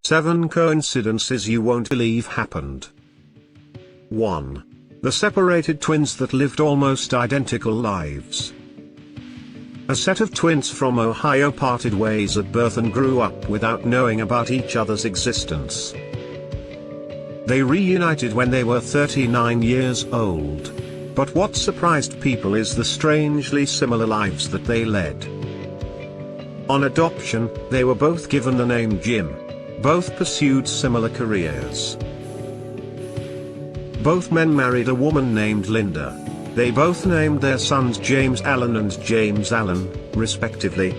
7 coincidences you won't believe happened. 1. The separated twins that lived almost identical lives. A set of twins from Ohio parted ways at birth and grew up without knowing about each other's existence. They reunited when they were 39 years old. But what surprised people is the strangely similar lives that they led. On adoption, they were both given the name Jim. Both pursued similar careers. Both men married a woman named Linda. They both named their sons James Allan and James Allan, respectively.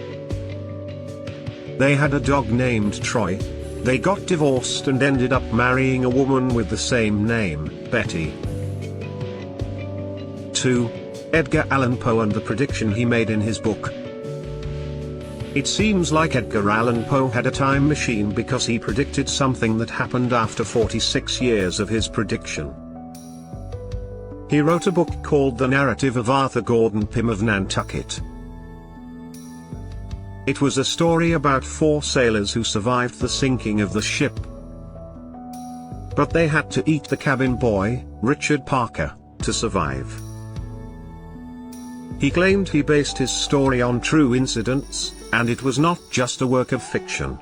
They had a dog named Troy. They got divorced and ended up marrying a woman with the same name, Betty. 2. Edgar Allan Poe and the prediction he made in his book. It seems like Edgar Allan Poe had a time machine because he predicted something that happened after 46 years of his prediction. He wrote a book called The Narrative of Arthur Gordon Pym of Nantucket. It was a story about 4 sailors who survived the sinking of the ship. But they had to eat the cabin boy, Richard Parker, to survive. He claimed he based his story on true incidents, and it was not just a work of fiction.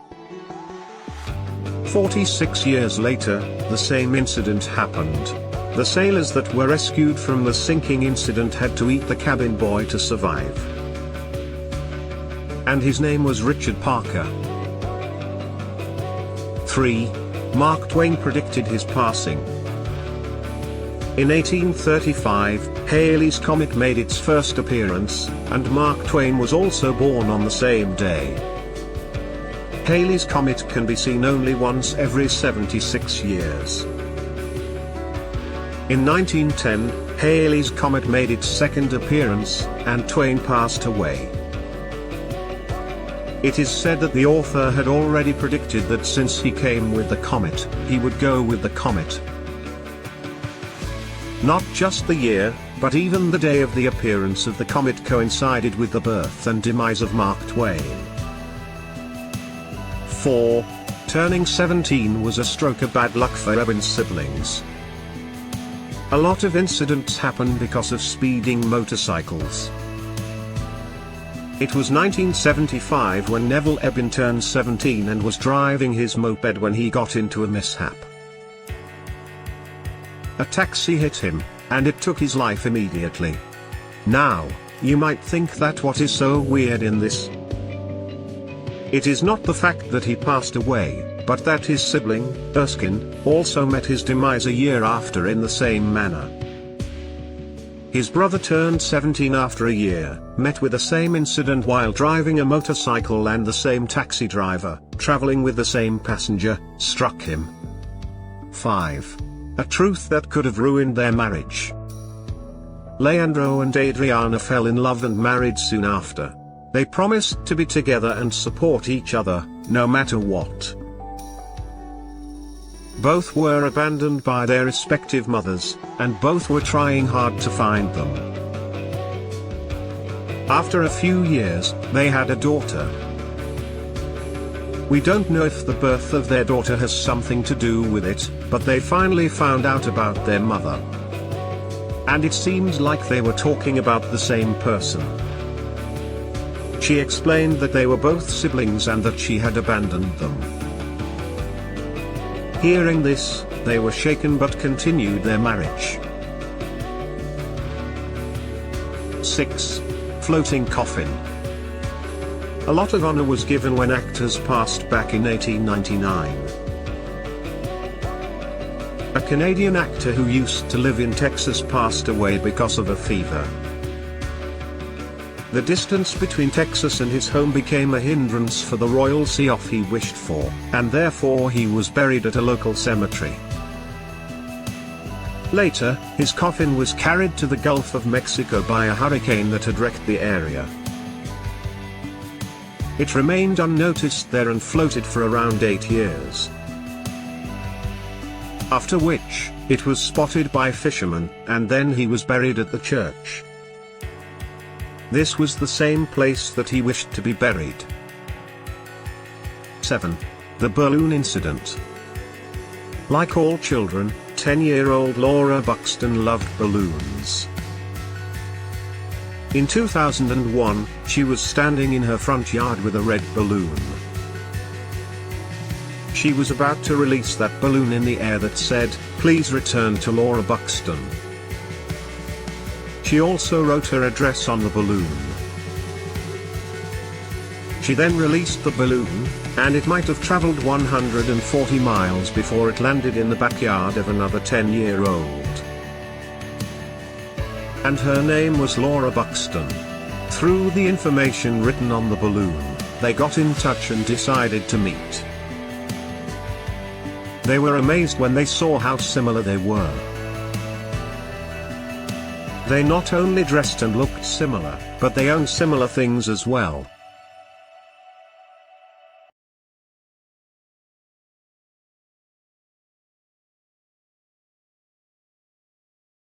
46 years later, the same incident happened. The sailors that were rescued from the sinking incident had to eat the cabin boy to survive. And his name was Richard Parker. 3. Mark Twain predicted his passing. In 1835, Halley's Comet made its first appearance, and Mark Twain was also born on the same day. Halley's Comet can be seen only once every 76 years. In 1910, Halley's Comet made its second appearance, and Twain passed away. It is said that the author had already predicted that since he came with the comet, he would go with the comet. Not just the year, but even the day of the appearance of the comet coincided with the birth and demise of Mark Twain. 4. Turning 17 was a stroke of bad luck for Eben's siblings. A lot of incidents happened because of speeding motorcycles. It was 1975 when Neville Eben turned 17 and was driving his moped when he got into a mishap. A taxi hit him, and it took his life immediately. Now, you might think that what is so weird in this? It is not the fact that he passed away, but that his sibling, Erskine, also met his demise a year after in the same manner. His brother turned 17 after a year, met with the same incident while driving a motorcycle, and the same taxi driver, traveling with the same passenger, struck him. 5. A truth that could have ruined their marriage. Leandro and Adriana fell in love and married soon after. They promised to be together and support each other, no matter what. Both were abandoned by their respective mothers, and both were trying hard to find them. After a few years, they had a daughter. We don't know if the birth of their daughter has something to do with it, but they finally found out about their mother. And it seems like they were talking about the same person. She explained that they were both siblings and that she had abandoned them. Hearing this, they were shaken but continued their marriage. 6. Floating coffin. A lot of honor was given when actors passed back in 1899. A Canadian actor who used to live in Texas passed away because of a fever. The distance between Texas and his home became a hindrance for the royal see-off he wished for, and therefore he was buried at a local cemetery. Later, his coffin was carried to the Gulf of Mexico by a hurricane that had wrecked the area. It remained unnoticed there and floated for around 8 years. After which, it was spotted by fishermen, and then he was buried at the church. This was the same place that he wished to be buried. 7. The balloon incident. Like all children, 10-year-old Laura Buxton loved balloons. In 2001, she was standing in her front yard with a red balloon. She was about to release that balloon in the air that said, "Please return to Laura Buxton." She also wrote her address on the balloon. She then released the balloon, and it might have traveled 140 miles before it landed in the backyard of another 10-year-old. And her name was Laura Buxton. Through the information written on the balloon, they got in touch and decided to meet. They were amazed when they saw how similar they were. They not only dressed and looked similar, but they owned similar things as well.